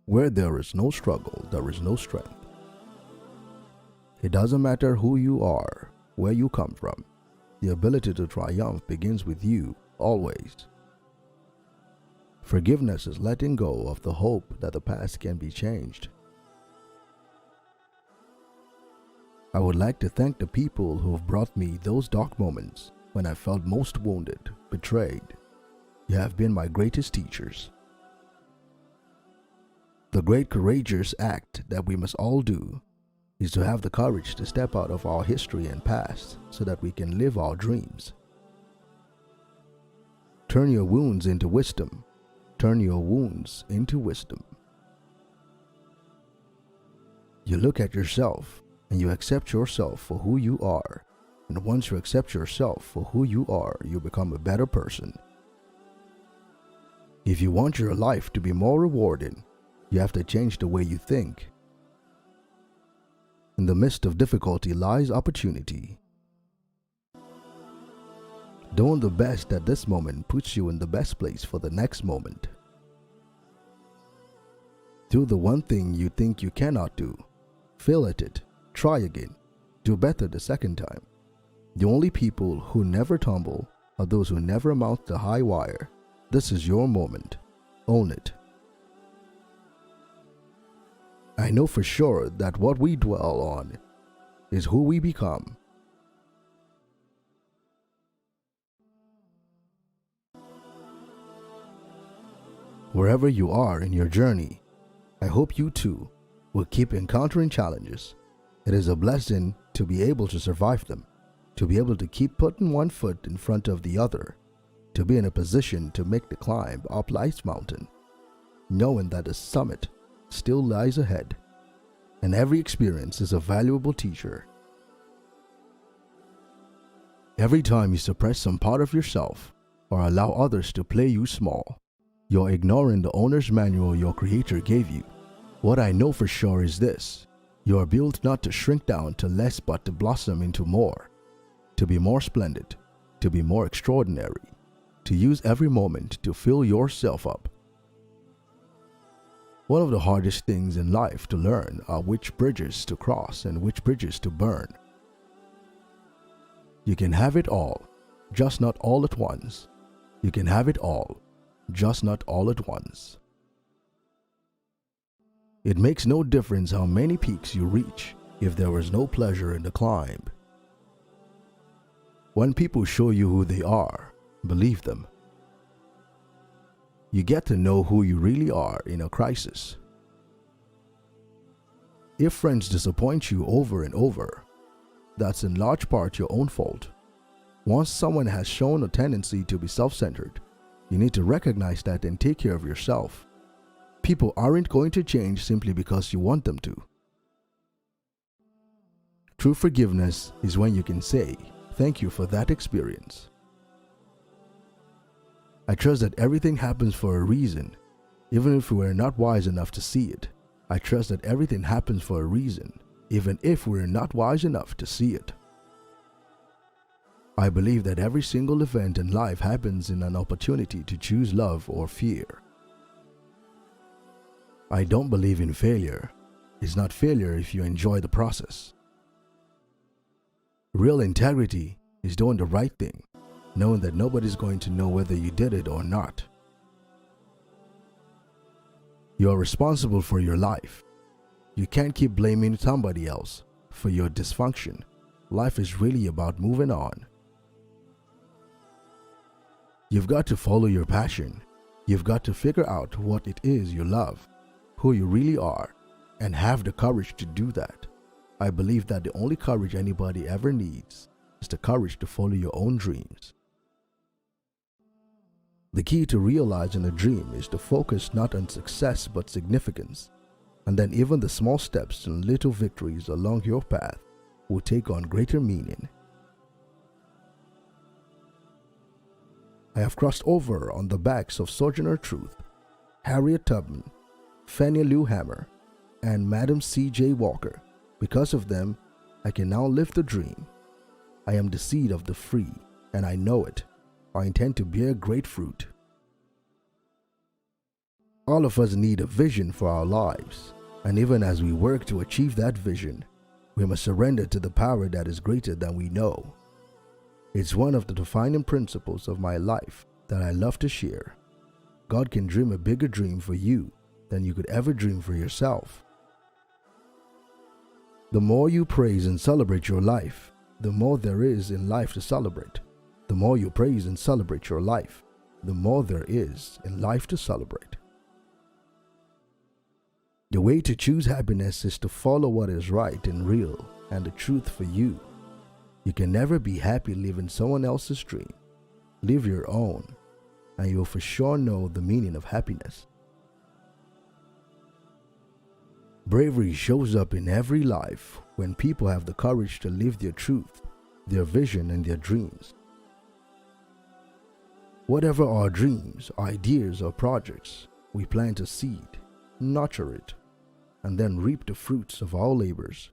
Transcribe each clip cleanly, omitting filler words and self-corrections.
Where there is no struggle, there is no strength. It doesn't matter who you are, where you come from. The ability to triumph begins with you, always. Forgiveness is letting go of the hope that the past can be changed. I would like to thank the people who have brought me those dark moments when I felt most wounded, betrayed. You have been my greatest teachers. The great courageous act that we must all do is to have the courage to step out of our history and past so that we can live our dreams. Turn your wounds into wisdom. Turn your wounds into wisdom. You look at yourself and you accept yourself for who you are. And once you accept yourself for who you are, you become a better person. If you want your life to be more rewarding, you have to change the way you think. In the midst of difficulty lies opportunity. Doing the best at this moment puts you in the best place for the next moment. Do the one thing you think you cannot do. Fail at it. Try again. Do better the second time. The only people who never tumble are those who never mount the high wire. This is your moment. Own it. I know for sure that what we dwell on is who we become. Wherever you are in your journey, I hope you too will keep encountering challenges. It is a blessing to be able to survive them, to be able to keep putting one foot in front of the other, to be in a position to make the climb up life's mountain, knowing that the summit still lies ahead, and every experience is a valuable teacher. Every time you suppress some part of yourself or allow others to play you small, you're ignoring the owner's manual your creator gave you. What I know for sure is this: you are built not to shrink down to less but to blossom into more, to be more splendid, to be more extraordinary, to use every moment to fill yourself up. One of the hardest things in life to learn are which bridges to cross and which bridges to burn. You can have it all, just not all at once. You can have it all, just not all at once. It makes no difference how many peaks you reach if there is no pleasure in the climb. When people show you who they are, believe them. You get to know who you really are in a crisis. If friends disappoint you over and over, that's in large part your own fault. Once someone has shown a tendency to be self-centered, you need to recognize that and take care of yourself. People aren't going to change simply because you want them to. True forgiveness is when you can say, "Thank you for that experience." I trust that everything happens for a reason, even if we are not wise enough to see it. I trust that everything happens for a reason, even if we are not wise enough to see it. I believe that every single event in life happens in an opportunity to choose love or fear. I don't believe in failure. It's not failure if you enjoy the process. Real integrity is doing the right thing, knowing that nobody's going to know whether you did it or not. You are responsible for your life. You can't keep blaming somebody else for your dysfunction. Life is really about moving on. You've got to follow your passion. You've got to figure out what it is you love, who you really are, and have the courage to do that. I believe that the only courage anybody ever needs is the courage to follow your own dreams. The key to realizing a dream is to focus not on success but significance, and then even the small steps and little victories along your path will take on greater meaning. I have crossed over on the backs of Sojourner Truth, Harriet Tubman, Fannie Lou Hamer, and Madam C.J. Walker. Because of them, I can now live the dream. I am the seed of the free, and I know it. I intend to bear great fruit. All of us need a vision for our lives, and even as we work to achieve that vision, we must surrender to the power that is greater than we know. It's one of the defining principles of my life that I love to share. God can dream a bigger dream for you than you could ever dream for yourself. The more you praise and celebrate your life, the more there is in life to celebrate. The more you praise and celebrate your life, the more there is in life to celebrate. The way to choose happiness is to follow what is right and real and the truth for you. You can never be happy living someone else's dream. Live your own, and you'll for sure know the meaning of happiness. Bravery shows up in every life when people have the courage to live their truth, their vision, and their dreams. Whatever our dreams, ideas, or projects, we plant a seed, nurture it, and then reap the fruits of our labors.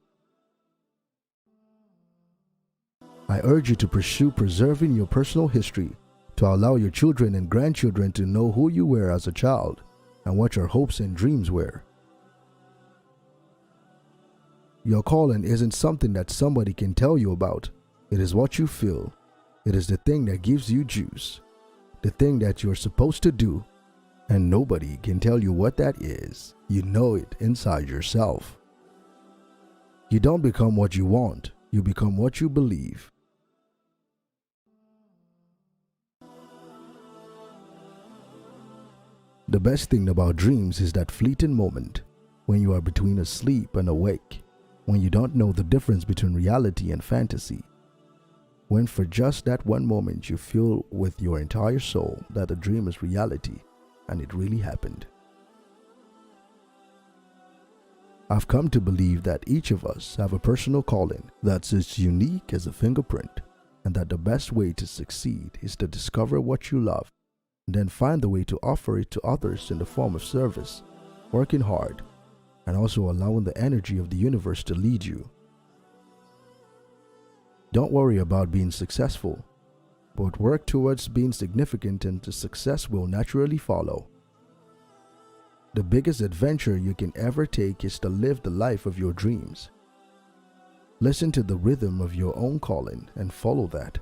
I urge you to pursue preserving your personal history, to allow your children and grandchildren to know who you were as a child and what your hopes and dreams were. Your calling isn't something that somebody can tell you about. It is what you feel. It is the thing that gives you juice, the thing that you're supposed to do, and nobody can tell you what that is. You know it inside yourself. You don't become what you want, you become what you believe. The best thing about dreams is that fleeting moment when you are between asleep and awake, when you don't know the difference between reality and fantasy, when for just that one moment you feel with your entire soul that the dream is reality and it really happened. I've come to believe that each of us have a personal calling that's as unique as a fingerprint, and that the best way to succeed is to discover what you love and then find the way to offer it to others in the form of service, working hard, and also allowing the energy of the universe to lead you. Don't worry about being successful, but work towards being significant, and the success will naturally follow. The biggest adventure you can ever take is to live the life of your dreams. Listen to the rhythm of your own calling and follow that.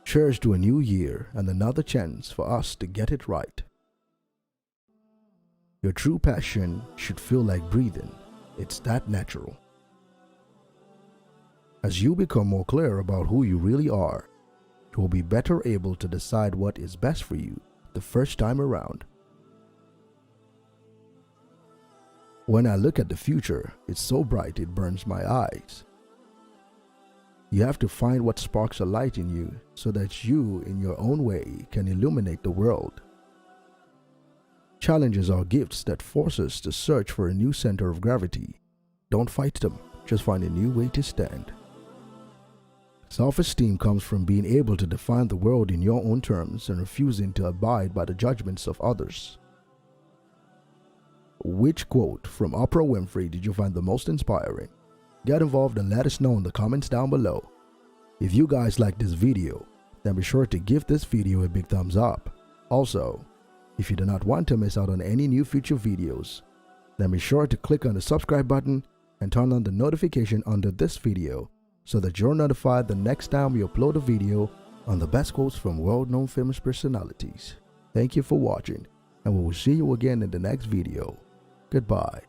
Cheers to a new year and another chance for us to get it right. Your true passion should feel like breathing. It's that natural. As you become more clear about who you really are, you will be better able to decide what is best for you the first time around. When I look at the future, it's so bright it burns my eyes. You have to find what sparks a light in you so that you, in your own way, can illuminate the world. Challenges are gifts that force us to search for a new center of gravity. Don't fight them, just find a new way to stand. Self-esteem comes from being able to define the world in your own terms and refusing to abide by the judgments of others. Which quote from Oprah Winfrey did you find the most inspiring? Get involved and let us know in the comments down below. If you guys like this video, then be sure to give this video a big thumbs up. Also, if you do not want to miss out on any new future videos, then be sure to click on the subscribe button and turn on the notification under this video so that you're notified the next time we upload a video on the best quotes from world-known famous personalities. Thank you for watching, and we will see you again in the next video. Goodbye.